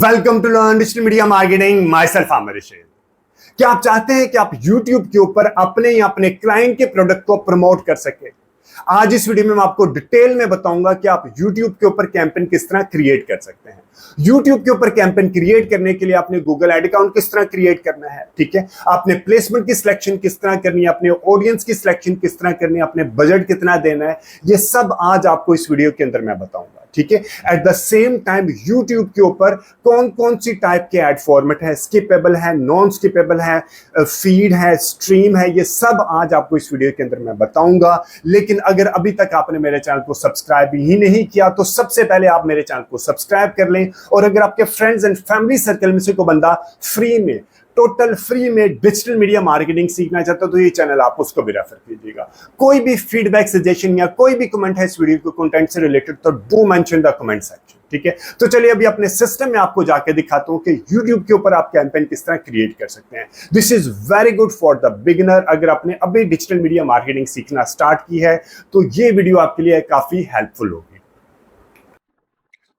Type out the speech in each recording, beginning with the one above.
Welcome to learn digital media marketing. Myself Aamir Rashid. क्या आप चाहते हैं कि आप YouTube के ऊपर अपने या अपने क्लाइंट के प्रोडक्ट को प्रमोट कर सके? आज इस वीडियो में मैं आपको डिटेल में बताऊंगा कि आप YouTube के ऊपर कैंपेन किस तरह क्रिएट कर सकते हैं। YouTube के ऊपर कैंपेन क्रिएट करने के लिए आपने गूगल एड अकाउंट किस तरह क्रिएट करना है, ठीक है, आपने प्लेसमेंट की सिलेक्शन किस तरह करनी है, अपने ऑडियंस की सिलेक्शन किस तरह करनी है, अपने बजट कितना देना है, ये सब आज आपको इस वीडियो के अंदर मैं बताऊंगा, ठीक है। At the same time YouTube के ऊपर कौन कौन सी टाइप के एड फॉर्मेट है, स्किपेबल है, नॉन स्किपेबल है, फीड है, स्ट्रीम है, ये सब आज आपको इस वीडियो के अंदर मैं बताऊंगा। लेकिन अगर अभी तक आपने मेरे चैनल को सब्सक्राइब ही नहीं किया तो सबसे पहले आप मेरे चैनल को सब्सक्राइब कर लें, और अगर आपके फ्रेंड्स एंड फैमिली सर्कल में से कोई बंदा फ्री में, टोटल फ्री में डिजिटल मीडिया मार्केटिंग सीखना चाहता तो ये चैनल आप उसको भी रेफर कीजिएगा। कोई भी फीडबैक, सजेशन या कोई भी कमेंट है इस वीडियो के कंटेंट से रिलेटेड तो do mention the comment section, ठीक है। तो चलिए अभी अपने सिस्टम में आपको जाके दिखाता हूं कि YouTube के ऊपर आप कैंपेन किस तरह क्रिएट कर सकते हैं। This is very good for the beginner. अगर आपने अभी डिजिटल मीडिया मार्केटिंग सीखना स्टार्ट की है तो ये वीडियो आपके लिए काफी हेल्पफुल होगी।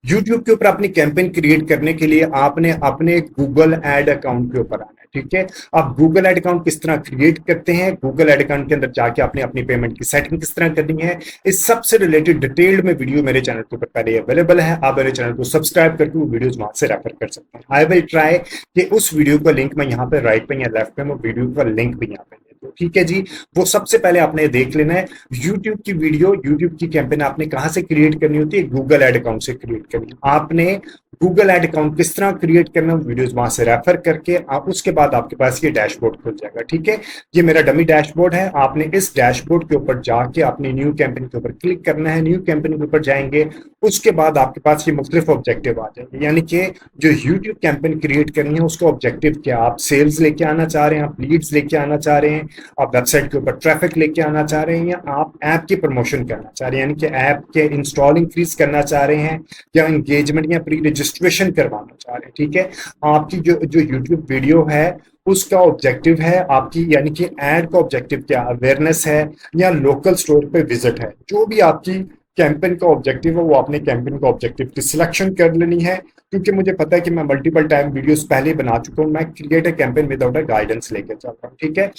YouTube के ऊपर अपनी कैंपेन क्रिएट करने के लिए आपने अपने गूगल एड अकाउंट के ऊपर आना है, ठीक है। आप गूगल एड अकाउंट किस तरह क्रिएट करते हैं, गूगल एड अकाउंट के अंदर जाके आपने अपनी पेमेंट की सेटिंग किस तरह करनी है, इस सबसे रिलेटेड डिटेल्ड में वीडियो मेरे चैनल के ऊपर पहले अवेलेबल है। आप मेरे चैनल को सब्सक्राइब करके वो वीडियोज वहां से रेफर कर सकते हैं। आई विल ट्राई कि उस वीडियो का लिंक मैं यहाँ पे राइट पे या लेफ्ट पे, मैं वीडियो का लिंक भी यहाँ पे, ठीक है जी। वो सबसे पहले आपने देख लेना है YouTube की वीडियो, YouTube की कैंपेन आपने कहां से क्रिएट करनी होती है, गूगल एड अकाउंट से क्रिएट करनी है। आपने गूगल एड अकाउंट किस तरह क्रिएट करना है, वीडियोस वहां से रेफर करके आप उसके बाद आपके पास ये डैशबोर्ड खुल जाएगा, ठीक है। ये मेरा डमी डैशबोर्ड है। आपने इस डैशबोर्ड के ऊपर जाके अपनी न्यू कैंपेन के ऊपर क्लिक करना है। न्यू कैंपेन के ऊपर जाएंगे, उसके बाद आपके पास ये मुख्तलिफ ऑब्जेक्टिव आ जाएंगे, यानी कि जो YouTube कैंपेन क्रिएट करनी है उसका ऑब्जेक्टिव क्या, आप सेल्स लेके आना चाह रहे हैं, आप लीड्स लेके आना चाह रहे हैं, आप वेबसाइट के ऊपर ट्रैफिक लेके आना चाह रहे हैं, या आप ऐप की प्रमोशन करना चाह रहे हैं, यानी कि ऐप के इंस्टॉल इंक्रीज करना चाह रहे हैं, या एंगेजमेंट या प्री रजिस्ट्रेशन करवाना चाह रहे हैं, ठीक है। आपकी जो यूट्यूब वीडियो है उसका ऑब्जेक्टिव है आपकी, यानी कि ऐड का ऑब्जेक्टिव क्या, अवेयरनेस है या लोकल स्टोर पे विजिट है। जो भी आपकी कैंपेन का ऑब्जेक्टिव है वो आपने कैंपेन का ऑब्जेक्टिव की सिलेक्शन कर लेनी है, क्योंकि मुझे पता है कि मैं मल्टीपल टाइम वीडियोस पहले बना चुका हूँ। मैं create a campaign without a guidance लेके चल रहा हूँ, ठीक है।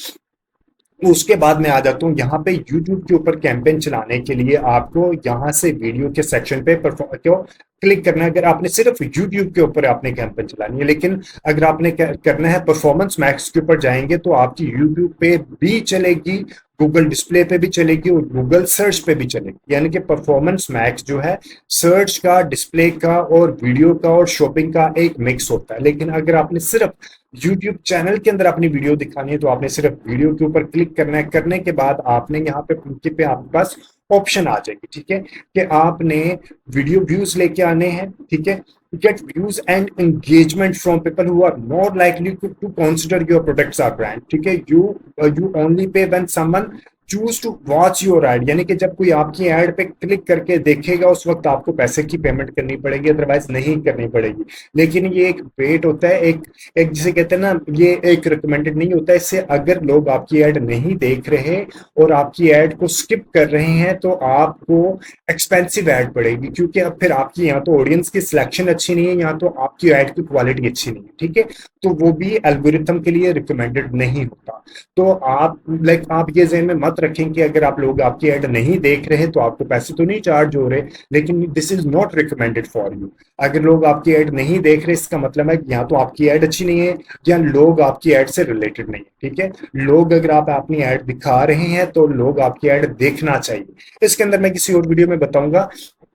उसके बाद मैं आ जाता हूँ यहाँ पे YouTube के ऊपर कैंपेन चलाने के लिए आपको यहाँ से वीडियो के सेक्शन पे क्यों क्लिक करना है। अगर आपने सिर्फ YouTube के ऊपर आपने कैंपेन चलानी है, लेकिन अगर आपने करना है परफॉर्मेंस मैक्स के ऊपर जाएंगे तो आपकी YouTube पे भी चलेगी, गूगल डिस्प्ले पे भी चलेगी और गूगल सर्च पे भी चलेगी। यानी कि परफॉर्मेंस मैक्स जो है सर्च का, डिस्प्ले का और वीडियो का और शॉपिंग का एक मिक्स होता है। लेकिन अगर आपने सिर्फ YouTube चैनल के अंदर अपनी वीडियो दिखानी है तो आपने सिर्फ वीडियो के ऊपर क्लिक करना है। करने के बाद आपने यहाँ पे आपके पास ऑप्शन आ जाएगी, ठीक है, कि आपने वीडियो व्यूज लेके आने हैं, ठीक है। Get views and engagement from people who are more likely to consider your products or brand, ठीक है। You only pay when someone choose to watch your ad, यानी कि जब कोई आपकी एड पे क्लिक करके देखेगा उस वक्त आपको पैसे की पेमेंट करनी पड़ेगी, अदरवाइज नहीं करनी पड़ेगी। लेकिन ये एक वेट होता है, एक जिसे कहते हैं ना, ये एक रिकमेंडेड नहीं होता है। इससे अगर लोग आपकी एड नहीं देख रहे और आपकी एड को स्किप कर रहे हैं तो आपको एक्सपेंसिव एड पड़ेगी, क्योंकि अब फिर आपकी यहाँ तो ऑडियंस की सिलेक्शन अच्छी नहीं है, यहाँ तो आपकी एड की क्वालिटी अच्छी नहीं है, ठीक है। तो वो भी एल्गोरिथम के लिए रिकमेंडेड नहीं होता। तो आप ये ज़हन में मत रखें कि अगर आप लोग आपकी एड नहीं देख रहे तो आपको पैसे तो नहीं चार्ज हो रहे, लेकिन this is not recommended for you. अगर लोग आपकी एड नहीं देख रहे इसका मतलब है कि यहाँ तो आपकी एड अच्छी नहीं है या लोग आपकी एड से रिलेटेड नहीं है, ठीक है। लोग अगर आप अपनी एड दिखा रहे हैं तो लोग आपकी एड देखना चाहिए। इसके अंदर मैं किसी और वीडियो में बताऊंगा।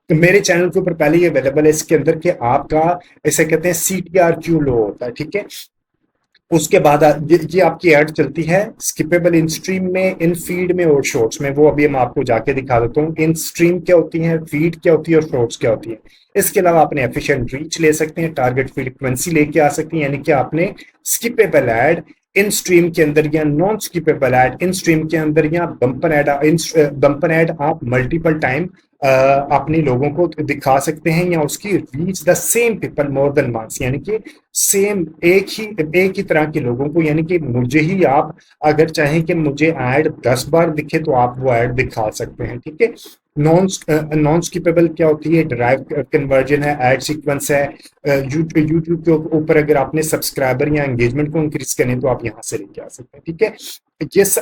तो मेरे चैनल के ऊपर पहले ये अवेलेबल है इसके अंदर कि आपका ऐसे कहते हैं CTR क्यों लो होता है, ठीक है। उसके बाद ये आपकी ऐड चलती है स्किपेबल इन स्ट्रीम में, इन फीड में और शॉर्ट्स में। वो अभी मैं आपको जाके दिखा देता हूँ। इन स्ट्रीम क्या होती है, फीड क्या होती है और शॉर्ट्स क्या होती है। इसके अलावा आपने एफिशिएंट रीच ले सकते हैं, टारगेट फ्रीक्वेंसी लेके आ सकते हैं, यानी कि आपने स्किपेबल ऐड इन स्ट्रीम के अंदर या non skippable ad in stream के अंदर या बम्पर ऐड आप मल्टीपल टाइम अपने लोगों को दिखा सकते हैं, या उसकी reach the same people more than once, यानी कि सेम एक ही तरह के लोगों को, यानी कि मुझे ही आप अगर चाहें कि मुझे ऐड 10 बार दिखे तो आप वो ऐड दिखा सकते हैं, ठीक है। नॉन स्किपेबल क्या होती है, ड्राइव कन्वर्जन है, ऐड सीक्वेंस है। यूट्यूब के ऊपर अगर आपने सब्सक्राइबर या एंगेजमेंट को इंक्रीज करने तो आप यहाँ से लेके आ सकते हैं, ठीक है।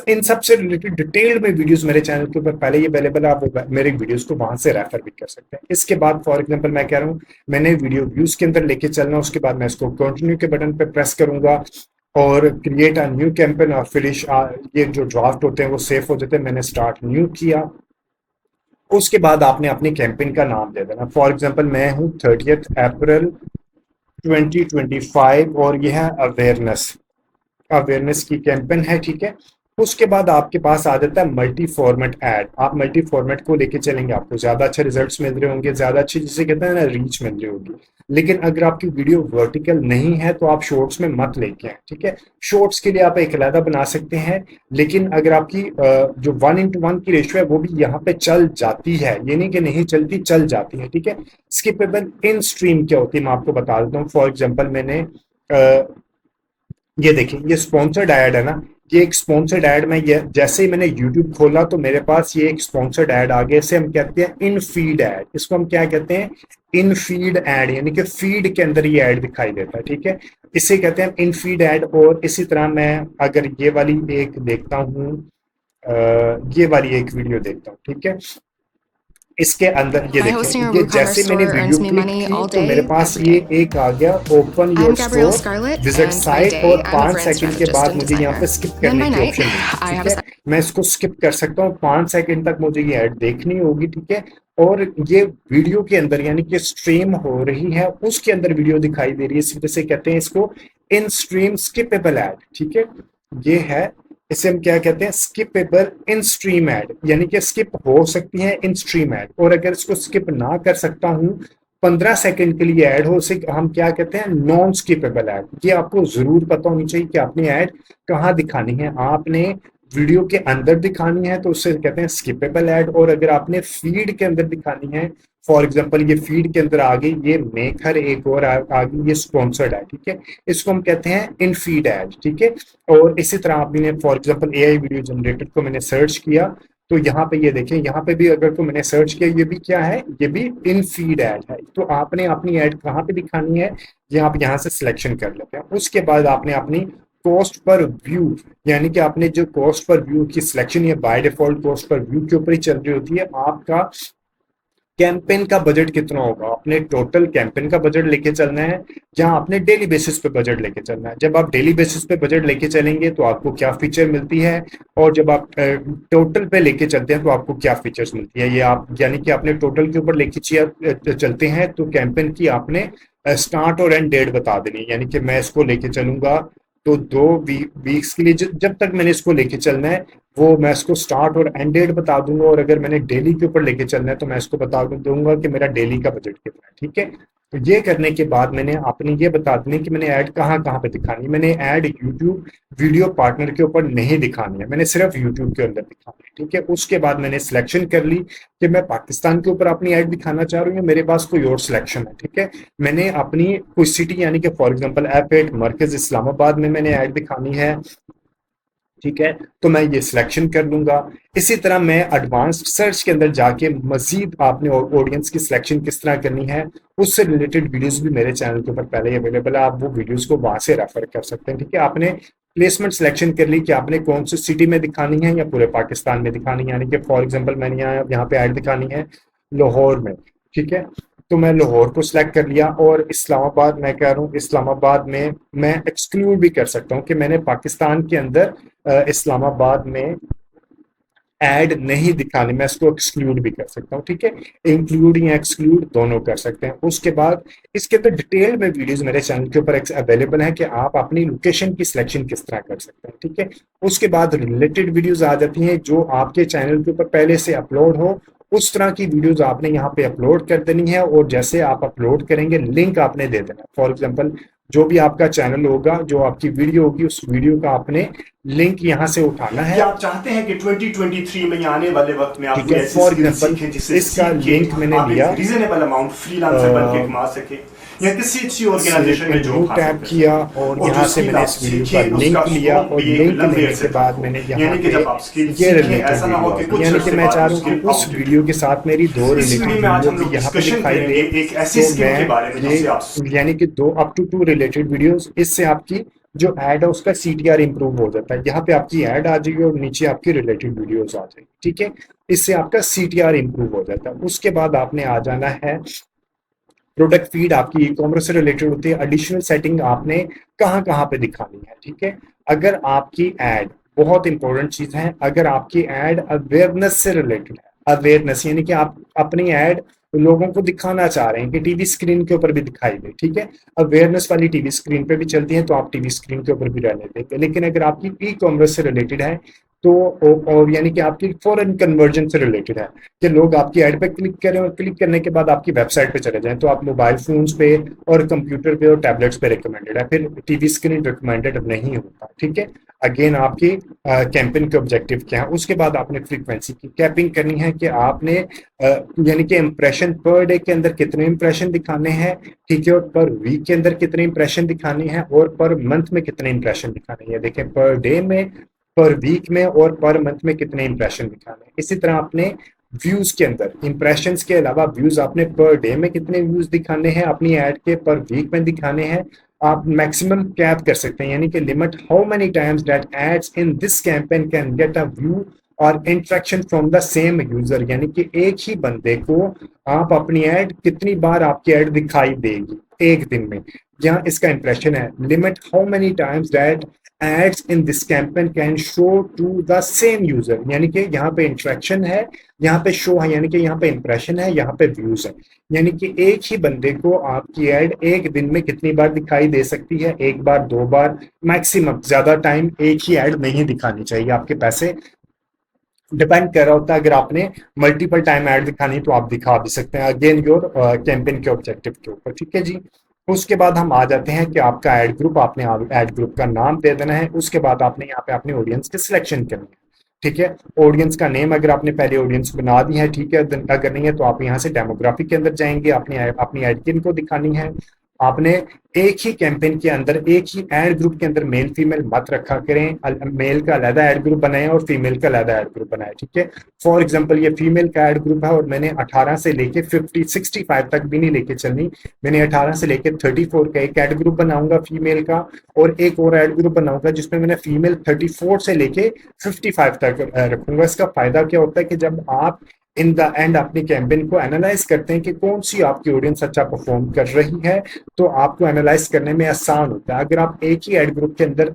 इन सब से रिलेटेड डिटेल्ड में वीडियोस मेरे चैनल के ऊपर पहले ही अवेलेबल है, आप मेरे वीडियोस को वहां से रेफर भी कर सकते हैं। इसके बाद फॉर एग्जांपल मैं कह रहा हूँ मैंने वीडियो व्यूज के अंदर लेके चलना, उसके बाद मैं इसको कंटिन्यू के बटन पे प्रेस करूंगा और क्रिएट अ न्यू कैंपेन और फिनिश, ये जो ड्राफ्ट होते हैं वो सेव हो जाते हैं। मैंने स्टार्ट न्यू किया, उसके बाद आपने अपने कैंपेन का नाम दे देना। फॉर एग्जांपल मैं हूँ 30 अप्रैल 2025 और यह है अवेयरनेस की कैंपेन है, ठीक है। उसके बाद आपके पास आ जाता है मल्टी फॉर्मेट ऐड। आप मल्टी फॉर्मेट को लेके चलेंगे, आपको ज्यादा अच्छे रिजल्ट्स मिल रहे होंगे, ज्यादा अच्छी जिसे कहते हैं ना रीच मिल रही होगी। लेकिन अगर आपकी वीडियो वर्टिकल नहीं है तो आप शॉर्ट्स में मत लेके आए, ठीक है। शॉर्ट्स के लिए आप एक अलहदा बना सकते हैं, लेकिन अगर आपकी जो 1:1 की रेशियो है वो भी यहाँ पे चल जाती है, ये नहीं कि नहीं चलती, चल जाती है, ठीक है। स्किपेबल इन स्ट्रीम क्या होती है मैं आपको बता देता हूँ। फॉर एग्जाम्पल मैंने ये देखिए, ये स्पॉन्सर्ड ऐड है ना, ये एक स्पॉन्सर्ड ऐड में, ये जैसे ही मैंने यूट्यूब खोला तो मेरे पास ये एक स्पॉन्सर्ड ऐड आ गया। इसे हम कहते हैं इन फीड ऐड। इसको हम क्या कहते हैं, इन फीड ऐड, यानी कि फीड के अंदर ये ऐड दिखाई देता है, ठीक है। इसे कहते हैं इन फीड ऐड। और इसी तरह मैं अगर ये वाली एक देखता हूँ, ये वाली एक वीडियो देखता हूँ, ठीक है। इसके अंदर ये By hosting देखें, a ये WooCommerce जैसे मैंने store video earns me click money की all तो मेरे day, पास every ये day. एक आ गया, open your I'm Gabrielle store, Scarlett, visit and by site, day और I'm a 5 brand सेकंड के बाद strategist and मुझे यहाँ पे designer. स्किप Then करने by की night, ऑप्शन मिलती है, I ठीक have a है। मैं इसको स्किप कर सकता हूँ, 5 सेकंड तक मुझे ये ऐड देखनी होगी, ठीक है। और ये वीडियो के अंदर यानी कि स्ट्रीम हो रही है उसके अंदर वीडियो दिखाई दे रही है, इस वजह से कहते हैं इसको इन स्ट्रीम स्किपेबल ऐड, ठीक है। ये है, इसे हम क्या कहते हैं, स्किपेबल इन स्ट्रीम ऐड, यानी कि स्किप हो सकती है इन स्ट्रीम ऐड। और अगर इसको स्किप ना कर सकता हूँ, 15 सेकंड के लिए ऐड हो, उसे हम क्या कहते हैं, नॉन स्किपेबल ऐड। ये आपको जरूर पता होनी चाहिए कि आपने ऐड कहाँ दिखानी है। आपने वीडियो के अंदर दिखानी है तो उससे कहते हैं स्किपेबल ऐड, और अगर आपने फीड के अंदर दिखानी है, फॉर एग्जांपल ये फीड के अंदर आ गई, ये मेक हर एक और आ गई, ये स्पॉन्सर्ड है, ठीक है। इसको हम कहते हैं इन फीड ऐड, ठीक है। और इसी तरह आपने for example AI video generator को मैंने सर्च किया तो यहाँ पे ये देखें, यहाँ पे भी अगर तो मैंने सर्च किया, ये भी क्या है, ये भी इन फीड ऐड है। तो आपने अपनी ऐड कहाँ पे दिखानी है, ये आप यहाँ से सिलेक्शन कर लेते हैं। उसके बाद आपने अपनी कॉस्ट पर व्यू, यानी कि आपने जो कॉस्ट पर व्यू की सिलेक्शन, ये by default cost per view के ऊपर ही चल रही होती है। आपका कैंपेन का बजट कितना होगा, आपने टोटल कैंपेन का बजट लेके चलना है, जहां आपने डेली बेसिस पे बजट लेके चलना है। जब आप डेली बेसिस पे बजट लेके चलेंगे तो आपको क्या फीचर मिलती है, और जब आप टोटल पे लेके चलते हैं तो आपको क्या फीचर्स मिलती है, ये आप यानी कि आपने टोटल के ऊपर लेके चलते हैं तो कैंपेन की आपने स्टार्ट और एंड डेट बता देनी है। यानी कि मैं इसको लेके चलूंगा तो 2 वीक्स के लिए, जब तक मैंने इसको लेके चलना है वो मैं इसको स्टार्ट और एंड डेट बता दूंगा। और अगर मैंने डेली के ऊपर लेके चलना है तो मैं इसको बता दूंगा कि मेरा डेली का बजट कितना है, ठीक है। तो ये करने के बाद मैंने अपनी ये बता देनी कि मैंने ऐड कहाँ कहाँ पे दिखानी है। मैंने ऐड यूट्यूब वीडियो पार्टनर के ऊपर नहीं दिखानी है, मैंने सिर्फ यूट्यूब के अंदर दिखानी है, ठीक है। उसके बाद मैंने सिलेक्शन कर ली कि मैं पाकिस्तान के ऊपर अपनी ऐड दिखाना चाह रही हूँ, मेरे पास कोई और सिलेक्शन है, ठीक है। मैंने अपनी कोई सिटी यानी कि फॉर एग्जांपल F8 मरकज इस्लामाबाद में मैंने ऐड दिखानी है, ठीक है। तो मैं ये सिलेक्शन कर लूंगा। इसी तरह मैं एडवांस्ड सर्च के अंदर जाके मजीद आपने ऑडियंस की सिलेक्शन किस तरह करनी है उससे रिलेटेड वीडियोस भी मेरे चैनल के ऊपर पहले ही अवेलेबल है, आप वो वीडियोस को वहां से रेफर कर सकते हैं, ठीक है। आपने प्लेसमेंट सिलेक्शन कर ली कि आपने कौन सी सिटी में दिखानी है या पूरे पाकिस्तान में दिखानी है। यानी कि फॉर एग्जाम्पल मैंने यहाँ पे ऐड दिखानी है लाहौर में, ठीक है। तो मैं लाहौर को सिलेक्ट कर लिया। और इस्लामाबाद, मैं कह रहा हूँ इस्लामाबाद में मैं एक्सक्लूड भी कर सकता हूँ कि मैंने पाकिस्तान के अंदर इस्लामाबाद में ऐड नहीं दिखानी, मैं इसको एक्सक्लूड भी कर सकता हूँ, ठीक है। इंक्लूड या एक्सक्लूड दोनों कर सकते हैं। उसके बाद इसके अंदर डिटेल में वीडियोस मेरे चैनल के ऊपर अवेलेबल है कि आप अपनी लोकेशन की सिलेक्शन किस तरह कर सकते हैं, ठीक है। उसके बाद रिलेटेड वीडियोस आ जाती हैं जो आपके चैनल के ऊपर पहले से अपलोड हो उस तरह की वीडियोस आपने यहाँ पे अपलोड कर देनी है, और जैसे आप अपलोड करेंगे लिंक आपने दे देना है। फॉर एग्जांपल जो भी आपका चैनल होगा, जो आपकी वीडियो होगी, उस वीडियो का आपने लिंक यहाँ से उठाना है। आप चाहते हैं कि 2023 में या आने वाले वक्त में आप ठीक है, फॉर एग्जांपल इसका लिंक मैंने लिया, रीजनेबल अमाउंट फ्रीलांसर बन के कमा सके, या किसी अच्छी ऑर्गेनाइजेशन में जॉब टैप किया और यहाँ से मैंने इस वीडियो का लिंक लिया, और लिंक लेने के बाद मैंने यहाँ पे ये रिलेटेड वीडियो, यानी कि मैं चाह रहा हूँ कि उस वीडियो के साथ मेरी दो रिलेटेड वीडियो भी यहाँ पे दिखाई दे, तो मैं ये यानी कि दो अप टू 2 रिलेटेड वीडियोस, इससे आपकी जो ऐड है उसका CTR इंप्रूव हो जाता है। यहाँ पे आपकी ऐड आ जाएगी और नीचे आपकी रिलेटेड वीडियोस आ जाएगी। ठीक है, इससे आपका CTR इंप्रूव हो जाता है। उसके बाद आपने आ जाना है प्रोडक्ट फीड, आपकी ई कॉमर्स से रिलेटेड होती है। एडिशनल सेटिंग आपने कहाँ कहाँ पे दिखानी है। ठीक है, अगर आपकी एड, बहुत इंपॉर्टेंट चीज है, अगर आपकी एड अवेयरनेस से रिलेटेड है, अवेयरनेस यानी कि आप अपनी एड लोगों को दिखाना चाह रहे हैं कि टीवी स्क्रीन के ऊपर भी दिखाई दे। ठीक है, अवेयरनेस वाली टीवी स्क्रीन पे भी चलती है, तो आप टीवी स्क्रीन के ऊपर भी रहने देंगे। लेकिन अगर आपकी ई कॉमर्स से रिलेटेड है तो, और यानी कि आपकी फॉरेन कन्वर्जन से रिलेटेड है कि लोग आपकी ऐड पे क्लिक करें और क्लिक करने के बाद आपकी वेबसाइट पे चले जाएं, तो आप मोबाइल फोन्स पे और कंप्यूटर पे और टैबलेट्स पे रिकमेंडेड है, फिर टीवी स्क्रीन रिकमेंडेड नहीं होता। ठीक है, अगेन आपकी कैंपेन के ऑब्जेक्टिव क्या है। उसके बाद आपने फ्रीक्वेंसी की कैपिंग करनी है कि आपने यानी कि इंप्रेशन पर डे के अंदर कितने इंप्रेशन दिखाने हैं। ठीक है, और पर वीक के अंदर कितने इंप्रेशन दिखाने हैं, और पर मंथ में कितने इंप्रेशन दिखाने हैं। देखें, पर डे में, पर वीक में और पर मंथ में कितने इंप्रेशन दिखाने हैं। इसी तरह आपने व्यूज के अंदर इंप्रेशंस के अलावा व्यूज आपने पर डे में कितने व्यूज दिखाने हैं अपनी ऐड के, पर वीक में दिखाने हैं। आप मैक्सिमम कैप कर सकते हैं, यानी कि limit how many times that ads in this campaign can get a view और interaction from the same user, यानी कि एक ही बंदे को आप अपनी ऐड कितनी बार आपकी ऐड दिखाई देगी एक दिन में। यहाँ इसका इंप्रेशन है, limit how many times that ads in this campaign can show to the same user, यानी कि यहाँ पे इंटरेक्शन है, यहाँ पे शो है, यानी कि यहाँ पे इंप्रेशन है, यहाँ पे व्यूज है। यानी कि एक ही बंदे को आपकी ऐड एक दिन में कितनी बार दिखाई दे सकती है, एक बार, 2 बार, मैक्सिमम। ज्यादा टाइम एक ही ऐड नहीं दिखानी चाहिए, आपके पैसे डिपेंड कर रहा होता है। अगर आपने मल्टीपल टाइम ऐड दिखानी तो आप दिखा भी सकते हैं, अगेन योर कैंपेन के ऑब्जेक्टिव के ऊपर। ठीक है जी, उसके बाद हम आ जाते हैं कि आपका ऐड ग्रुप, आपने ऐड ग्रुप का नाम दे देना है। उसके बाद आपने यहाँ पे अपने ऑडियंस की सिलेक्शन करनी है। ठीक है, ऑडियंस का नेम अगर आपने पहले ऑडियंस बना दी है, ठीक है, अगर नहीं है तो आप यहाँ से डेमोग्राफिक के अंदर जाएंगे, अपनी ऐड किन को दिखानी है। आपने एक ही कैंपेन के अंदर, एक ही एड ग्रुप के अंदर मेल फीमेल मत रखा करें, मेल का अलग एड ग्रुप बनाएं और फीमेल का अलग एड ग्रुप बनाएं। ठीक है, फॉर एग्जांपल ये फीमेल का एड ग्रुप है और मैंने 18 से लेके 65 तक भी नहीं लेके चलनी, मैंने 18 से लेके 34 का एक एड ग्रुप बनाऊंगा फीमेल का, और एक और एड ग्रुप बनाऊंगा जिसमें मैंने फीमेल 34 से लेके 55 तक रखूंगा। इसका फायदा क्या होता है कि जब आप इन द एंड अपनी कैंपेन को एनालाइज करते हैं कि कौन सी आपकी ऑडियंस अच्छा परफॉर्म कर रही है, तो आपको एनालाइज करने में आसान होता है। अगर आप एक ही एड ग्रुप के अंदर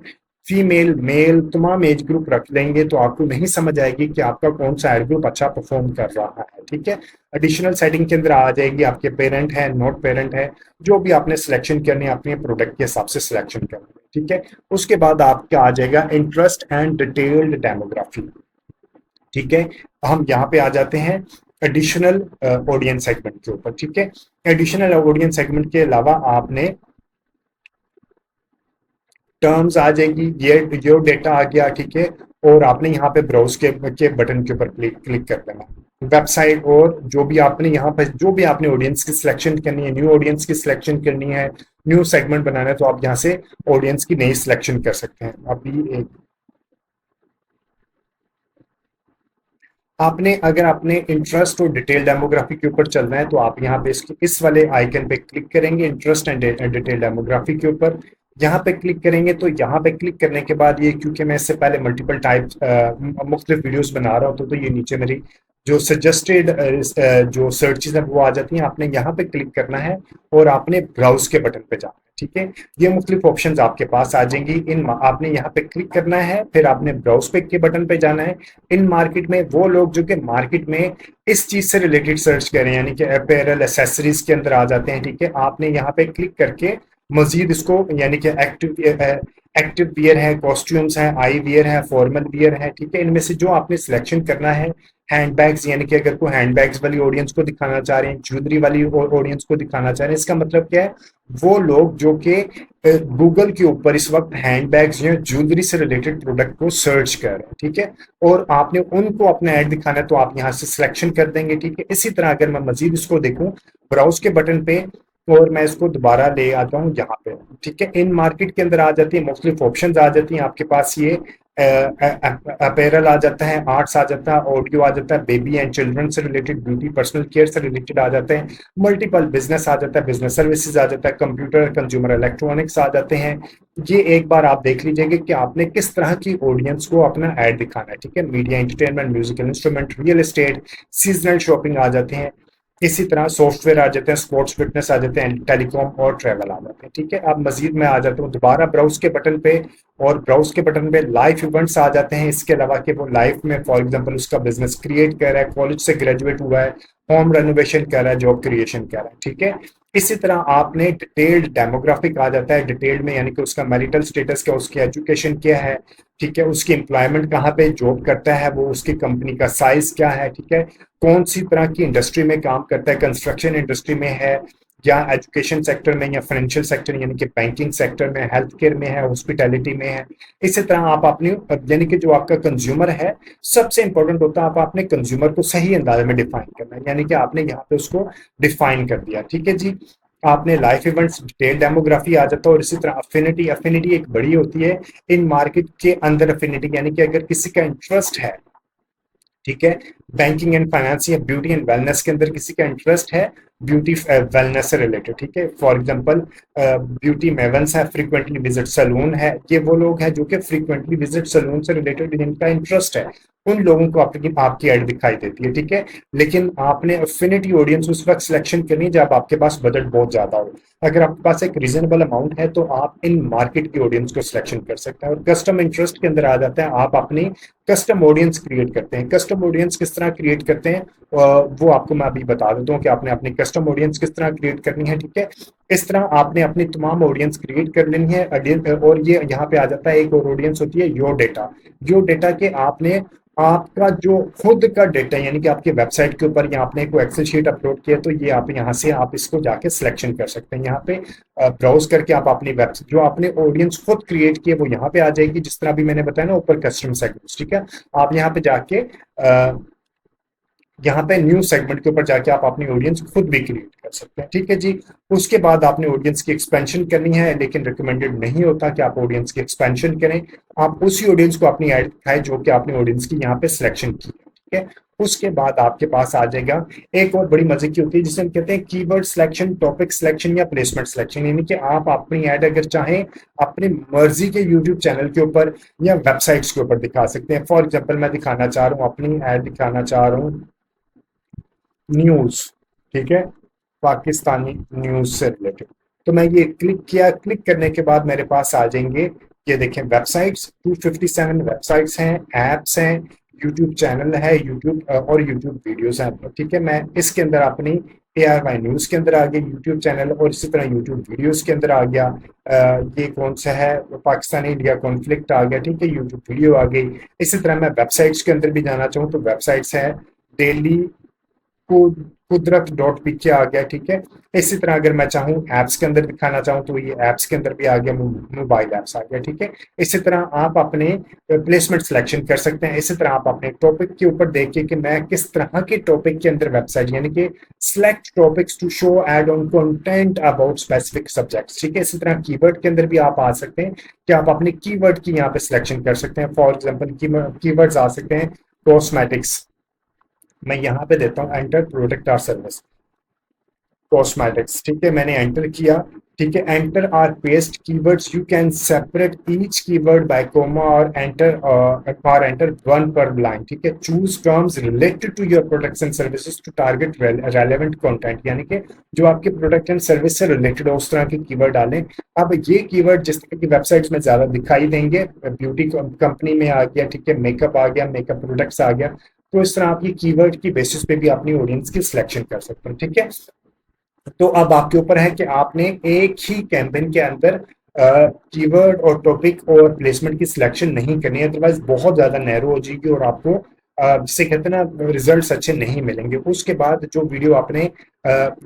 फीमेल, मेल, तमाम एज ग्रुप रख लेंगे तो आपको नहीं समझ आएगी कि आपका कौन सा एड ग्रुप अच्छा परफॉर्म कर रहा है। ठीक है, एडिशनल सेटिंग के अंदर आ जाएगी आपके पेरेंट है, नॉट पेरेंट है, जो भी आपने सिलेक्शन करनी है अपने प्रोडक्ट के हिसाब से सिलेक्शन करनी है। ठीक है, उसके बाद आपका आ जाएगा इंटरेस्ट एंड डिटेल्ड डेमोग्राफी। ठीक है, हम यहाँ पे आ जाते हैं एडिशनल ऑडियंस सेगमेंट के ऊपर। ठीक है, एडिशनल ऑडियंस सेगमेंट के अलावा आपने टर्म्स आ जाएगी, ये जो डेटा आ गया। ठीक है, और आपने यहाँ पे ब्राउज के बटन के ऊपर क्लिक कर देना। वेबसाइट और जो भी आपने यहाँ पे जो भी आपने ऑडियंस की सिलेक्शन करनी है, न्यू ऑडियंस की सिलेक्शन करनी है, न्यू सेगमेंट बनाना है, तो आप यहाँ से ऑडियंस की नई सिलेक्शन कर सकते हैं। अभी एक आपने अगर आपने इंटरेस्ट और डिटेल डेमोग्राफी के ऊपर चलना है तो आप यहाँ पे इस वाले आइकन पे क्लिक करेंगे, इंटरेस्ट एंड डिटेल डेमोग्राफी के ऊपर। यहाँ पे क्लिक करेंगे तो यहाँ पे क्लिक करने के बाद ये, क्योंकि मैं इससे पहले मल्टीपल टाइप मुख्तलिफ वीडियोस बना रहा हूँ, तो ये नीचे मेरी जो सजेस्टेड जो सर्चेज है वो आ जाती हैं। आपने यहाँ पे क्लिक करना है और आपने ब्राउज के बटन पे जाना है। ठीक है, ये मुख्तलिफ ऑप्शंस आपके पास आ जाएंगी। इन आपने यहाँ पे क्लिक करना है, फिर आपने ब्राउज पे के बटन पे जाना है। इन मार्केट में वो लोग जो कि मार्केट में इस चीज से रिलेटेड सर्च करें, यानी कि अपैरल, एसेसरीज के अंदर आ जाते हैं। ठीक है, आपने यहाँ पे क्लिक करके मजीद इसको, यानी कि एक्टिव वियर है, कॉस्ट्यूम्स है, आई वियर है, फॉर्मल वियर है। ठीक है, इनमें से जो आपने सिलेक्शन करना है हैंडबैग्स, यानी कि अगर कोई हैंडबैग्स वाली ऑडियंस को दिखाना चाह रहे हैं, ज्वेलरी वाली ऑडियंस को दिखाना चाह रहे हैं, इसका मतलब क्या है, वो लोग जो कि गूगल के ऊपर इस वक्त हैंडबैग्स या ज्वेलरी से रिलेटेड प्रोडक्ट को सर्च कर रहे हैं, ठीक है, और आपने उनको अपना ऐड दिखाना है तो आप यहाँ से सिलेक्शन कर देंगे, ठीक है। इसी तरह अगर मैं मजीद इसको देखूं ब्राउज के बटन पे, और मैं इसको दोबारा ले आता हूँ यहाँ पे, ठीक है, इन मार्केट के अंदर आ जाती है, मुख्तलिफ ऑप्शन आ जाती हैं आपके पास, ये अपैरल आ जाता है, आर्ट्स आ जाता है, ऑडियो आ जाता है, बेबी एंड चिल्ड्रन से रिलेटेड, ब्यूटी पर्सनल केयर से रिलेटेड आ जाते हैं, मल्टीपल बिजनेस आ जाता है, बिजनेस सर्विसेज आ जाता है, कंप्यूटर कंज्यूमर इलेक्ट्रॉनिक्स आ जाते हैं। ये एक बार आप देख लीजिएगा कि आपने किस तरह की ऑडियंस को अपना ऐड दिखाना है, ठीक है। Media, entertainment, musical instrument, real estate, seasonal shopping आ जाते हैं, इसी तरह सॉफ्टवेयर आ जाते हैं, स्पोर्ट्स फिटनेस आ जाते हैं, टेलीकॉम और ट्रैवल आ जाते हैं, ठीक है। अब मजीद मैं आ जाता हूँ दोबारा ब्राउज के बटन पे, और ब्राउज के बटन पे लाइव इवेंट्स आ जाते हैं, इसके अलावा कि वो लाइफ में फॉर एग्जांपल उसका बिजनेस क्रिएट कर रहा है, कॉलेज से ग्रेजुएट हुआ है, होम रेनोवेशन कर रहा है, जॉब क्रिएशन कर रहा है, ठीक है। इसी तरह आपने डिटेल्ड डेमोग्राफिक आ जाता है, डिटेल्ड में यानी कि उसका मैरिटल स्टेटस क्या, उसकी एजुकेशन क्या है, ठीक है, उसकी एम्प्लॉयमेंट कहाँ पे जॉब करता है वो, उसकी कंपनी का साइज क्या है, ठीक है, कौन सी तरह की इंडस्ट्री में काम करता है, कंस्ट्रक्शन इंडस्ट्री में है या एजुकेशन सेक्टर में या फाइनेंशियल सेक्टर यानी कि बैंकिंग सेक्टर में, हेल्थ केयर में है, हॉस्पिटैलिटी में है। इसी तरह आप अपनी यानी कि जो आपका कंज्यूमर है, सबसे इंपॉर्टेंट होता है आप अपने कंज्यूमर को सही अंदाज में डिफाइन करना है, यानी कि आपने यहाँ पे उसको डिफाइन कर दिया, ठीक है जी। आपने लाइफ इवेंट्स, डिटेल डेमोग्राफी आ जाता है, और इसी तरह अफिनिटी, अफिनिटी एक बड़ी होती है इन मार्केट के अंदर, अफिनिटी यानी कि अगर किसी का इंटरेस्ट है, ठीक है, बैंकिंग एंड फाइनेंस या ब्यूटी एंड वेलनेस के अंदर किसी का इंटरेस्ट है, ब्यूटी वेलनेस से रिलेटेड, ठीक है, फॉर एग्जांपल ब्यूटी मेवंस है, फ्रीक्वेंटली विजिट सैलून है, ये वो लोग हैं जो कि फ्रीक्वेंटली विजिट सैलून से रिलेटेड जिनका इंटरेस्ट है, उन लोगों को आपकी ऐड दिखाई देती है, ठीक है। लेकिन आपने अफिनिटी ऑडियंस उस वक्त सिलेक्शन करनी है जब आपके पास बजट बहुत ज्यादा हो। अगर आपके पास एक रीजनेबल अमाउंट है तो आप इन मार्केट की ऑडियंस को सिलेक्शन कर सकते हैं। और कस्टम इंटरेस्ट के अंदर आ जाता है, आप अपनी कस्टम ऑडियंस क्रिएट करते हैं। कस्टम ऑडियंस किस तरह क्रिएट करते हैं वो आपको मैं अभी बता देता हूँ कि आपने अपनी कस्टम ऑडियंस किस तरह क्रिएट करनी है, ठीक है। इस तरह आपने अपनी तमाम ऑडियंस क्रिएट कर लेनी है। और ये यहाँ पे आ जाता है, एक और ऑडियंस होती है योर डेटा। योर डेटा के आपने आपका जो खुद का डेटा यानी कि आपके वेबसाइट के ऊपर या आपने कोई एक्सेल शीट अपलोड किया तो ये आप यहाँ से आप इसको जाके सिलेक्शन कर सकते हैं। यहाँ पे ब्राउज करके आप अपनी वेबसाइट जो आपने ऑडियंस खुद क्रिएट की है वो यहाँ पे आ जाएगी, जिस तरह भी मैंने बताया ना ऊपर कस्टम सेगमेंट्स, ठीक है। आप यहाँ पे जाके यहाँ पे न्यू सेगमेंट के ऊपर जाके आप अपनी ऑडियंस खुद भी क्रिएट कर सकते हैं, ठीक है जी। उसके बाद आपने ऑडियंस की एक्सपेंशन करनी है, लेकिन रिकमेंडेड नहीं होता कि आप ऑडियंस की एक्सपेंशन करें। आप उसी ऑडियंस को अपनी ऐड दिखाएं जो कि आपने ऑडियंस की यहाँ पे सिलेक्शन की है, ठीक है। उसके बाद आपके पास आ जाएगा एक और बड़ी मजे की होती है जिसे हम कहते हैं कीवर्ड सिलेक्शन, टॉपिक सिलेक्शन या प्लेसमेंट सिलेक्शन। यानी कि आप अपनी ऐड अगर चाहें अपनी मर्जी के यूट्यूब चैनल के ऊपर या वेबसाइट्स के ऊपर दिखा सकते हैं। फॉर एग्जाम्पल मैं दिखाना चाह रहा हूँ, अपनी ऐड दिखाना चाह रहा हूँ न्यूज, ठीक है, पाकिस्तानी न्यूज से रिलेटेड। तो मैं ये क्लिक किया, क्लिक करने के बाद मेरे पास आ जाएंगे ये देखें वेबसाइट्स, 257 वेबसाइट्स हैं, एप्स हैं, यूट्यूब चैनल है, यूट्यूब और यूट्यूब वीडियोस हैं, ठीक है। मैं इसके अंदर अपनी ARY न्यूज के अंदर आ गया यूट्यूब चैनल, और इसी तरह यूट्यूब वीडियोस के अंदर आ गया। ये कौन सा है, पाकिस्तानी इंडिया कॉन्फ्लिक्ट आ गया, ठीक है, यूट्यूब वीडियो आ गई। इसी तरह मैं वेबसाइट्स के अंदर भी जाना चाहूँ तो वेबसाइट्स है डेली कुदरत.pk आ गया, ठीक है। इसी तरह अगर मैं चाहूँ एप्स के अंदर दिखाना चाहूँ तो ये एप्स के अंदर भी आ गया, मोबाइल एप्स आ गया, ठीक है। इसी तरह आप अपने प्लेसमेंट सिलेक्शन कर सकते हैं। इसी तरह आप अपने टॉपिक के ऊपर देखिए कि मैं किस तरह के टॉपिक के अंदर वेबसाइट यानी कि select topics to show ad on content about specific subjects, ठीक है। इसी तरह कीवर्ड के अंदर भी आप आ सकते हैं कि आप अपने कीवर्ड की यहाँ पे सिलेक्शन कर सकते हैं। फॉर एग्जाम्पल कीवर्ड्स आ सकते हैं कॉस्मेटिक्स, मैं यहाँ पे देता हूँ एंटर प्रोडक्ट और सर्विस कॉस्मेटिक्स, ठीक है, मैंने एंटर किया, ठीक है। Enter or paste keywords, you can separate each keyword by comma और एंटर वन पर लाइन, ठीक है। Choose terms related to your products and services to target relevant content, यानी कि जो आपके प्रोडक्ट एंड सर्विस से रिलेटेड हो उस तरह के कीवर्ड डालें। अब ये कीवर्ड जिस तरह की वेबसाइट्स में ज्यादा दिखाई देंगे, ब्यूटी कंपनी में आ गया, ठीक है, मेकअप आ गया, मेकअप प्रोडक्ट्स आ गया, तो इस तरह आप ये कीवर्ड की बेसिस पे भी अपनी ऑडियंस की सिलेक्शन कर सकते हैं, ठीक है। तो अब आपके ऊपर है कि आपने एक ही कैंपेन के अंदर कीवर्ड और टॉपिक और प्लेसमेंट की सिलेक्शन नहीं करनी है, अदरवाइज बहुत ज्यादा नैरो हो जाएगी और आपको जिसे कहते हैं ना रिजल्ट्स अच्छे नहीं मिलेंगे। उसके बाद जो वीडियो आपने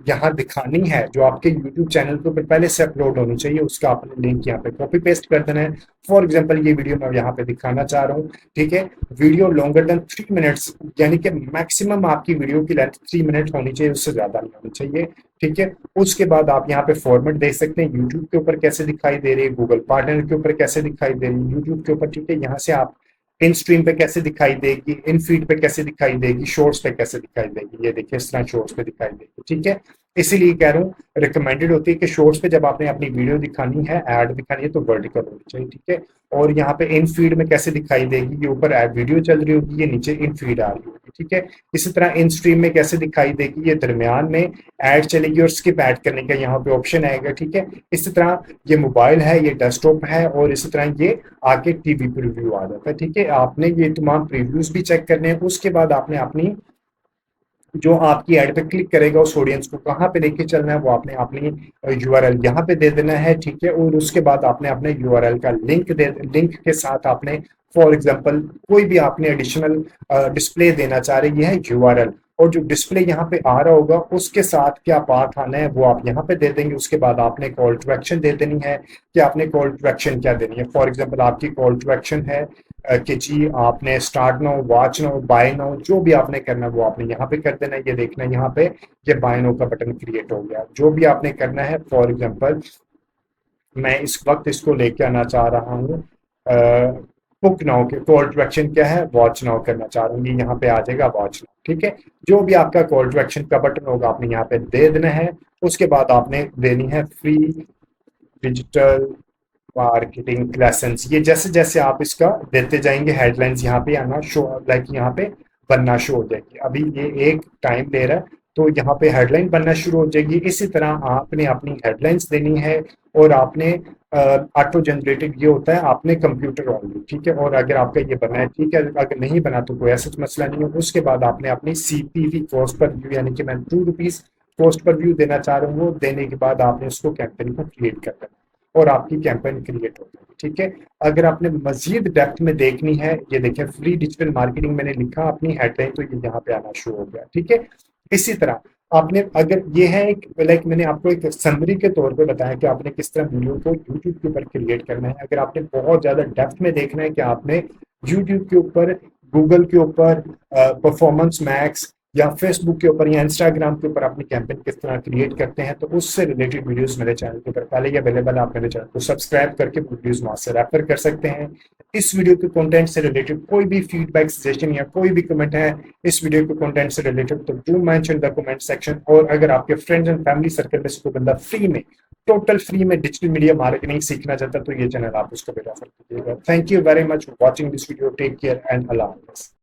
यहाँ दिखानी है, जो आपके यूट्यूब चैनल के ऊपर पहले से अपलोड होनी चाहिए, उसका आपने लिंक यहाँ पे कॉपी पेस्ट कर देना है। फॉर एग्जांपल ये वीडियो मैं यहाँ पे दिखाना चाह रहा हूँ, ठीक है। वीडियो लॉन्गर देन 3 मिनट्स, यानी कि मैक्सिमम आपकी वीडियो की लेंथ 3 मिनट होनी चाहिए, उससे ज्यादा नहीं होनी चाहिए, ठीक है। उसके बाद आप यहाँ पे फॉर्मेट देख सकते हैं, यूट्यूब के ऊपर कैसे दिखाई दे रही है, गूगल पार्टनर के ऊपर कैसे दिखाई दे रही है, यूट्यूब के ऊपर, ठीक है। यहाँ से आप इन स्ट्रीम पे कैसे दिखाई देगी, इन फीड पे कैसे दिखाई देगी, शॉर्ट्स पे कैसे दिखाई देगी, ये देखिए इस तरह शॉर्ट्स पे दिखाई देगी, ठीक है। इसीलिए कह रहा हूँ रिकमेंडेड होती है कि शॉर्ट्स पे जब आपने अपनी वीडियो दिखानी है, ऐड दिखानी है, तो वर्टिकल होनी चाहिए, ठीक है। और यहाँ पे इन फीड में कैसे दिखाई देगी, ये ऊपर ऐड वीडियो चल रही होगी, ये नीचे इन फीड आ रही होगी, ठीक है। इसी तरह इन स्ट्रीम में कैसे दिखाई देगी, ये दरमियान में ऐड चलेगी और स्किप ऐड करने का यहाँ पे ऑप्शन आएगा, ठीक है। इसी तरह ये मोबाइल है, ये डेस्कटॉप है, और इसी तरह ये आके टीवी पर रिव्यू आ जाता है, ठीक है। आपने ये तमाम प्रीव्यूज भी चेक करने हैं। उसके बाद आपने अपनी जो आपकी एड पे क्लिक करेगा उस ऑडियंस को कहाँ पे लेके चलना है, वो आपने अपनी यूआरएल यहाँ पे दे देना है, ठीक है। और उसके बाद आपने अपने यूआरएल का लिंक के साथ आपने फॉर एग्जांपल कोई भी आपने एडिशनल डिस्प्ले देना चाह रही है यूआरएल, और जो डिस्प्ले यहाँ पे आ रहा होगा उसके साथ क्या पाथ आना है वो आप यहाँ पे दे देंगे। उसके बाद आपने कॉल टू एक्शन दे देनी है कि आपने कॉल टू एक्शन क्या देनी है। फॉर एग्जांपल आपकी कॉल टू एक्शन है कि जी आपने start now, watch now, buy now, जो भी आपने करना है वो आपने यहाँ पे कर देना है। ये देखना है यहाँ पे ये बाय नाउ का बटन क्रिएट हो गया। जो भी आपने करना है, फॉर एग्जांपल मैं इस वक्त इसको लेके आना चाह रहा हूँ बुक नाउ के कॉल टू एक्शन क्या है, वॉच नाउ करना चाह रहा हूँ, ये यहाँ पे आ जाएगा वॉच नाउ, ठीक है। जो भी आपका कॉल टू एक्शन का बटन होगा आपने यहाँ पे दे देना है। उसके बाद आपने देनी है फ्री डिजिटल मार्केटिंग लेसन्स। ये जैसे जैसे आप इसका देते जाएंगे हेडलाइंस यहाँ पे आना शो, लाइक यहाँ पे बनना शो हो जाएगी। अभी ये एक टाइम ले रहा है तो यहाँ पे हेडलाइन बनना शुरू हो जाएगी। इसी तरह आपने अपनी हेडलाइंस देनी है, और आपने ऑटो जनरेटेड ये होता है आपने कंप्यूटर ऑनली, ठीक है। और अगर आपका ये बना है, ठीक है, अगर नहीं बना तो कोई ऐसा मसला नहीं है। उसके बाद आपने अपनी सीपीवी कॉस्ट पर व्यू, यानी कि मैं 2 रुपीज कॉस्ट पर व्यू देना चाह रहा हूँ, वो देने के बाद आपने उसको कैंपेन को क्रिएट कर देना और आपकी कैंपेन क्रिएट हो जाएगी, ठीक है। अगर आपने मजीद डेप्थ में देखनी है, ये देखें फ्री डिजिटल मार्केटिंग मैंने लिखा अपनी हेडलाइन, तो ये यहाँ पे आना शुरू हो गया, ठीक है। इसी तरह आपने, अगर ये है एक लाइक मैंने आपको एक समरी के तौर पे बताया कि आपने किस तरह वीडियो को यूट्यूब के ऊपर क्रिएट करना है। अगर आपने बहुत ज्यादा डेप्थ में देखना है कि आपने यूट्यूब के ऊपर, गूगल के ऊपर, परफॉर्मेंस मैक्स या फेसबुक के ऊपर या इंस्टाग्राम के ऊपर अपनी कैंपेन किस तरह क्रिएट करते हैं, तो उससे रिलेटेड वीडियोस मेरे चैनल के ऊपर पहले ही अवेलेबल है। आप मेरे चैनल को सब्सक्राइब करके वीडियोस वहां से रेफर कर सकते हैं। इस वीडियो के कंटेंट से रिलेटेड कोई भी फीडबैक, सजेशन या कोई भी कमेंट है इस वीडियो के कंटेंट से रिलेटेड, तो do mention the comment section. और अगर आपके फ्रेंड्स एंड फैमिली सर्कल में से कोई बंदा फ्री में, टोटल फ्री में डिजिटल मीडिया मार्केटिंग सीखना चाहता है तो ये चैनल आप उसको भी रेफर कीजिएगा। Thank you very much for watching this video. Take care and अल्लाह हाफिज़।